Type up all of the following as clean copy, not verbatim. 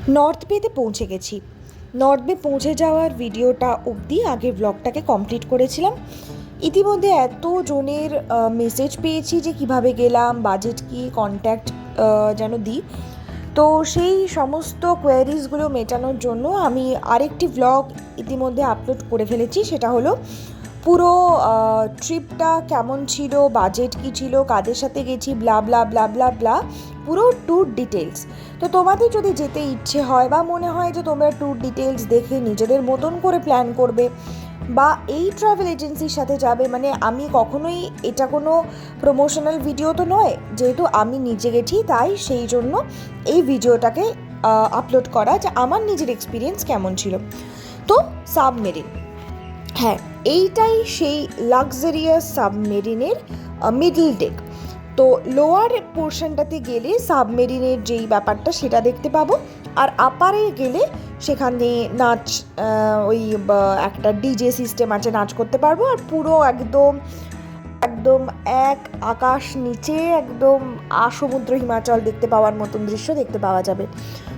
North বেতে পৌঁছে গেছি। নর্থ বে পৌঁছে যাওয়ার ভিডিওটা অবধি আগের ব্লগটাকে কমপ্লিট করেছিলাম। ইতিমধ্যে এত জনের মেসেজ পেয়েছি যে কিভাবে গেলাম, বাজেট কি, কন্ট্যাক্ট যেন দিই। তো সেই সমস্ত কোয়ারিজগুলো মেটানোর জন্য আমি আরেকটি ব্লগ ইতিমধ্যে আপলোড করে ফেলেছি। সেটা হলো পুরো ট্রিপটা কেমন ছিল, বাজেট কী ছিল, কাদের সাথে গেছি, ব্লা ব্লা ব্লা ব্লা ব্লা, পুরো ট্যুর ডিটেলস। তো তোমাদের যদি যেতে ইচ্ছে হয় বা মনে হয় যে তোমরা ট্যুর ডিটেলস দেখে নিজেদের মতন করে প্ল্যান করবে বা এই ট্রাভেল এজেন্সির সাথে যাবে, মানে আমি কখনোই, এটা কোনো প্রমোশনাল ভিডিও তো নয়, যেহেতু আমি নিজে গেছি তাই সেই জন্য এই ভিডিওটাকে আপলোড করা যে আমার নিজের এক্সপিরিয়েন্স কেমন ছিল। তো সাবমেরিন, হ্যাঁ, এইটাই সেই লাক্সারিয়াস সাবমেরিনের মিডল ডেক। তো লোয়ার পোর্শনটাতে গেলে সাবমেরিনের যেই ব্যাপারটা সেটা দেখতে পাবো, আর আপারে গেলে সেখানে নাচ, ওই একটা ডিজে সিস্টেম আছে, নাচ করতে পারবো। আর পুরো একদম একদম এক আকাশ নিচে একদম সমুদ্র হিমাচল দেখতে পাওয়ার মতন দৃশ্য দেখতে পাওয়া যাবে।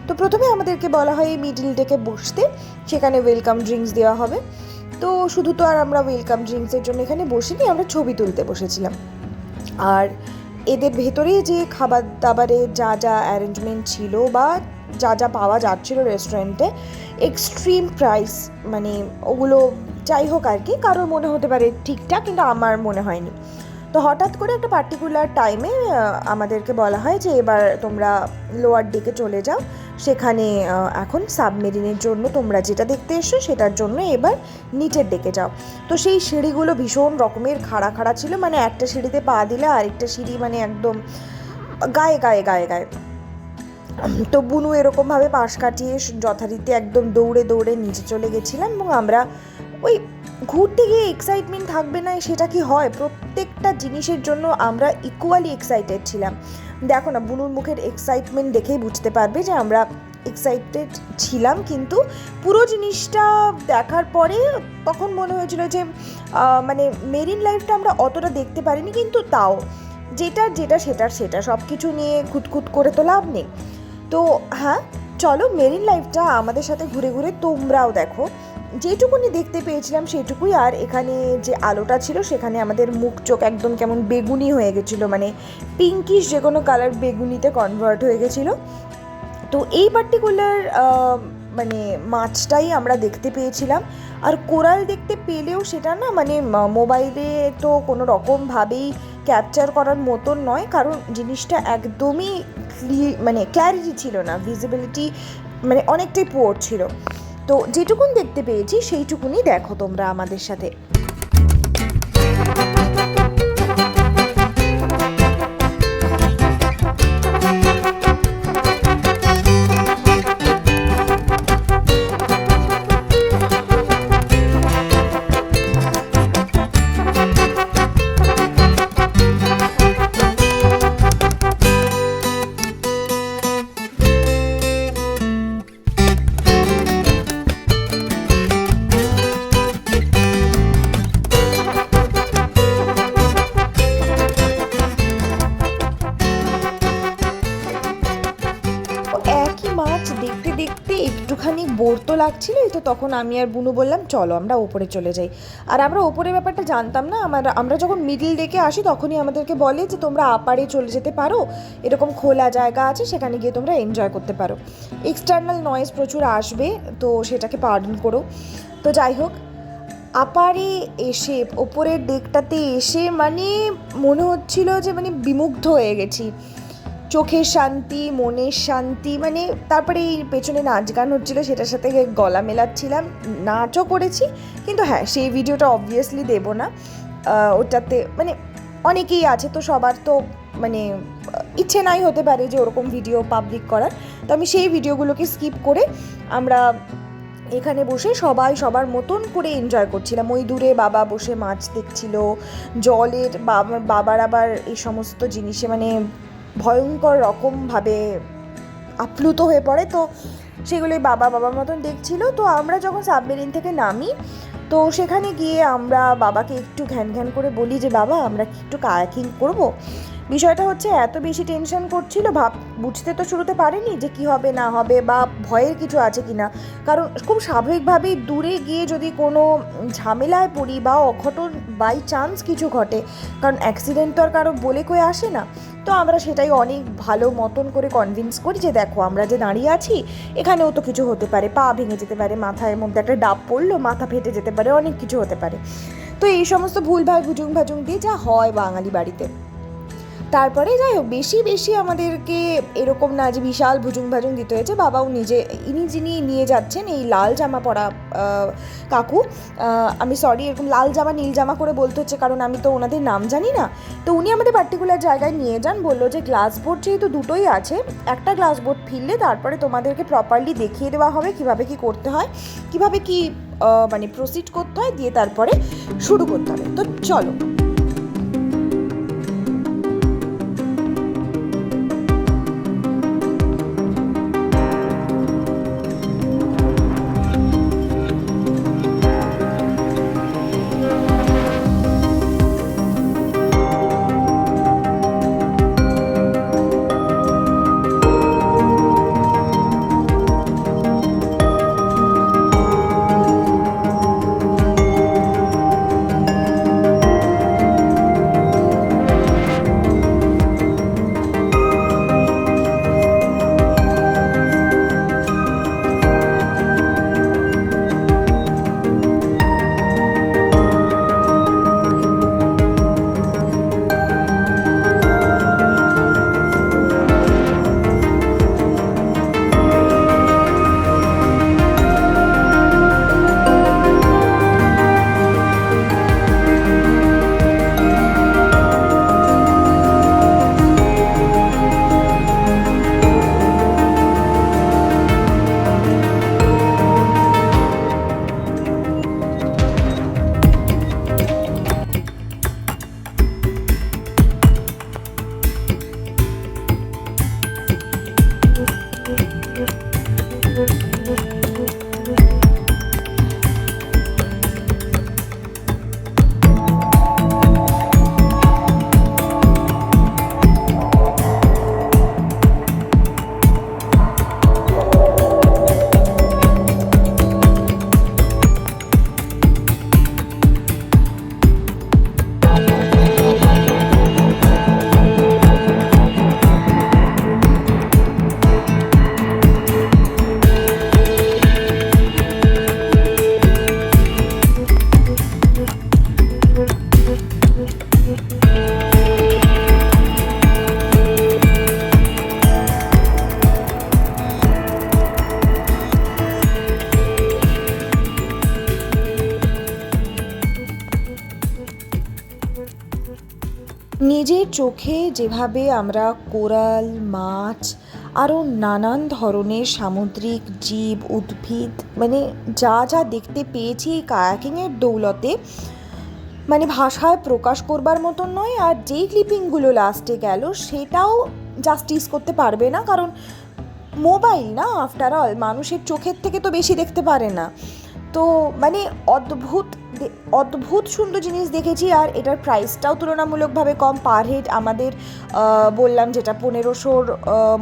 তো প্রথমে আমাদেরকে বলা হয় মিডল ডেকে বসতে, সেখানে ওয়েলকাম ড্রিঙ্কস দেওয়া হবে। তো শুধু তো আর আমরা ওয়েলকাম ড্রিঙ্কসের জন্য এখানে বসিনি, আমরা ছবি তুলতে বসেছিলাম। আর এদের ভেতরে যে খাবার দাবারের যা যা অ্যারেঞ্জমেন্ট ছিল বা যা যা পাওয়া যাচ্ছিল রেস্টুরেন্টে, এক্সট্রিম প্রাইস, মানে ওগুলো যাই হোক আর কি, কারোর মনে হতে পারে ঠিকঠাক, কিন্তু আমার মনে হয়নি। তো হঠাৎ করে একটা পার্টিকুলার টাইমে আমাদেরকে বলা হয় যে এবার তোমরা লোয়ার ডেকে চলে যাও, সেখানে এখন সাবমেরিনের জন্য তোমরা যেটা দেখতে এসছো সেটার জন্য এবার নিচের ডেকে যাও। তো সেই সিঁড়িগুলো ভীষণ রকমের খাড়া খাড়া ছিল, মানে একটা সিঁড়িতে পা দিলে আরেকটা সিঁড়ি মানে একদম গায়ে গায়ে গায়ে গায়ে। তো বুনু এরকমভাবে পাশ কাটিয়ে যথারীতি একদম দৌড়ে দৌড়ে নিচে চলে গেছিলাম। এবং আমরা ওই ঘুরতে গিয়ে এক্সাইটমেন্ট থাকবে না সেটা কি হয়, প্রত্যেকটা জিনিসের জন্য আমরা ইকুয়ালি এক্সাইটেড ছিলাম। দেখো না, বুনুর মুখের এক্সাইটমেন্ট দেখেই বুঝতে পারবে যে আমরা এক্সাইটেড ছিলাম। কিন্তু পুরো জিনিসটা দেখার পরে তখন মনে হয়েছিল যে মানে মেরিন লাইফটা আমরা অতটা দেখতে পারিনি, কিন্তু তাও যেটা যেটা সেটার সেটা সব কিছু নিয়ে খুঁতখুত করে তো লাভ নেই। তো হ্যাঁ, চলো মেরিন লাইফটা আমাদের সাথে ঘুরে ঘুরে তোমরাও দেখো। যেটুকুনি দেখতে পেয়েছিলাম সেইটুকুই। আর এখানে যে আলোটা ছিল সেখানে আমাদের মুখ চোখ একদম কেমন বেগুনি হয়ে গেছিলো, মানে পিঙ্কিশ যে কোনো কালার বেগুনিতে কনভার্ট হয়ে গেছিলো। তো এই পার্টিকুলার মানে মাছটাই আমরা দেখতে পেয়েছিলাম। আর কোরাল দেখতে পেলেও সেটা না, মানে মোবাইলে তো কোনো রকমভাবেই ক্যাপচার করার মতন নয়, কারণ জিনিসটা একদমই মানে ক্ল্যারিটি ছিল না, ভিজিবিলিটি মানে অনেকটাই পুয়ার ছিল। তো যেটুকুন দেখতে পেয়েছি সেইটুকুনি দেখো তোমরা আমাদের সাথে। একই মাছ দেখতে দেখতে একটুখানি বোর তো লাগছিল, তো তখন আমি আর বুনু বললাম চলো আমরা ওপরে চলে যাই। আর আমরা ওপরের ব্যাপারটা জানতাম না। আমরা যখন মিডল ডেকে আসি তখনই আমাদেরকে বলে যে তোমরা আপারে চলে যেতে পারো, এরকম খোলা জায়গা আছে, সেখানে গিয়ে তোমরা এনজয় করতে পারো। এক্সটার্নাল নয়েজ প্রচুর আসবে, তো সেটাকে পার্ডন করো। তো যাই হোক, আপারে এসে ওপরের ডেকটাতে এসে মানে মনে হচ্ছিল যে মানে বিমুগ্ধ হয়ে গেছি। চোখের শান্তি, মনের শান্তি, মানে তারপরে এই পেছনে নাচ গান হচ্ছিলো, সেটার সাথে গলা মেলাচ্ছিলাম, নাচও করেছি। কিন্তু হ্যাঁ, সেই ভিডিওটা অবভিয়াসলি দেবো না। ওটাতে মানে অনেকেই আছে, তো সবার তো মানে ইচ্ছে নাই হতে পারে যে ওরকম ভিডিও পাবলিক করার। তো আমি সেই ভিডিওগুলোকে স্কিপ করে আমরা এখানে বসে সবাই সবার মতন করে এনজয় করছিলাম। ওই দূরে বাবা বসে মাছ দেখছিল, জলের বাবার আবার এই সমস্ত জিনিসে মানে ভয়ঙ্কর রকমভাবে আপ্লুত হয়ে পড়ে, তো সেগুলোই বাবার মতন দেখছিল। তো আমরা যখন সাবমেরিন থেকে নামি, তো সেখানে গিয়ে আমরা বাবাকে একটু ঘ্যান ঘ্যান করে বলি যে বাবা আমরা কি একটু কায়াকিং করবো। বিষয়টা হচ্ছে এত বেশি টেনশন করছিল, বুঝতে তো শুরুতে পারেনি যে কি হবে না হবে বা ভয়ের কিছু আছে কি না। কারণ খুব স্বাভাবিকভাবেই দূরে গিয়ে যদি কোনো ঝামেলায় পড়ি বা অঘটন বাই চান্স কিছু ঘটে, কারণ অ্যাক্সিডেন্ট তো আর কারো বলে কয়ে আসে না, তো আমরা সেটাই অনেক ভালো মতন করে কনভিন্স করি যে দেখো আমরা যে দাঁড়িয়ে আছি এখানেও তো কিছু হতে পারে, পা ভেঙে যেতে পারে, মাথার মধ্যে একটা ডাব পড়লো, মাথা ফেটে যেতে পারে, অনেক কিছু হতে পারে। তো এই সমস্ত ভুলভাল ভুজুং ভাজুং দিয়ে যা হয় বাঙালি বাড়িতে। তারপরে যাই হোক, বেশি বেশি আমাদেরকে এরকম না যে বিশাল ভুজুং ভাজুং দিতে হয়েছে। বাবাও যিনি নিয়ে যাচ্ছেন এই লাল জামা পরা কাকু, আমি সরি এরকম লাল জামা নীল জামা করে বলতে হচ্ছে কারণ আমি তো ওনাদের নাম জানি না। তো উনি আমাদের পার্টিকুলার জায়গায় নিয়ে যান, বললো যে গ্লাস বোর্ড যেহেতু দুটোই আছে, একটা গ্লাস বোর্ড ফিরলে তারপরে তোমাদেরকে প্রপারলি দেখিয়ে দেওয়া হবে কীভাবে কী করতে হয়, কীভাবে কী মানে প্রসিড করতে হয়, দিয়ে তারপরে শুরু করতে হবে। তো চলো। নিজের চোখে যেভাবে আমরা কোরাল, মাছ আরও নানান ধরনের সামুদ্রিক জীব, উদ্ভিদ মানে যা যা দেখতে পেয়েছি এই কায়াকিংয়ের দৌলতে, মানে ভাষায় প্রকাশ করবার মতন নয়। আর যেই ক্লিপিংগুলো লাস্টে গেল সেটাও জাস্টিস করতে পারবে না, কারণ মোবাইল না, আফটার অল মানুষের চোখের থেকে তো বেশি দেখতে পারে না। তো মানে অদ্ভুত সুন্দর জিনিস দেখেছি। আর এটার প্রাইসটাও তুলনামূলকভাবে কম, পার হেড আমাদের বললাম যেটা 1500-র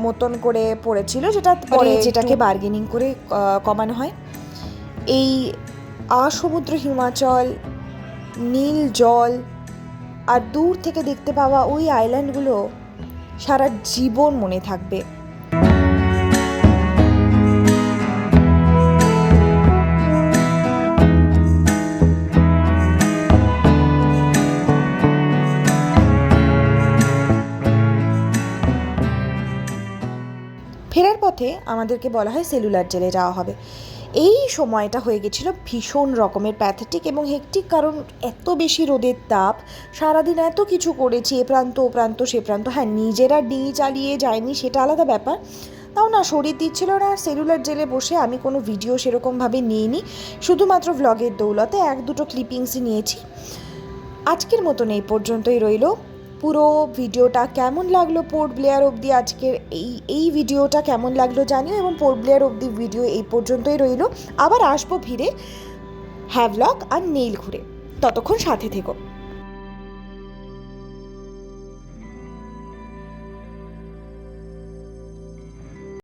মতন করে পড়েছিল, যেটাকে বার্গেনিং করে কমানো হয়। এই সমুদ্র, হিমাচল, নীল জল আর দূর থেকে দেখতে পাওয়া ওই আইল্যান্ডগুলো সারা জীবন মনে থাকবে। ফেরার পথে আমাদেরকে বলা হয় সেলুলার জেলে যাওয়া হবে। এই সময়টা হয়ে গেছিল ভীষণ রকমের প্যাথেটিক এবং হেকটিক, কারণ এত বেশি রোদের তাপ, সারাদিন এত কিছু করেছি, এ প্রান্ত ও প্রান্ত সে প্রান্ত। হ্যাঁ, নিজেরা ডিঙি চালিয়ে যায়নি সেটা আলাদা ব্যাপার, তাও না শরীর দিচ্ছিল না। আর সেলুলার জেলে বসে আমি কোনো ভিডিও সেরকমভাবে নিইনি, শুধুমাত্র ভ্লগের দৌলতে 1-2 ক্লিপিংসই নিয়েছি। আজকের মতন এই পর্যন্তই রইল। পুরো ভিডিওটা কেমন লাগলো পোর্ট ব্লেয়ার অবধি, আজকের এই ভিডিওটা কেমন লাগলো জানিও, এবং পোর্ট ব্লেয়ার অবধি ভিডিও এই পর্যন্তই রইল। আবার আসবো ফিরে হ্যাভলক আর নেইল ঘুরে, ততক্ষণ সাথে থেকো।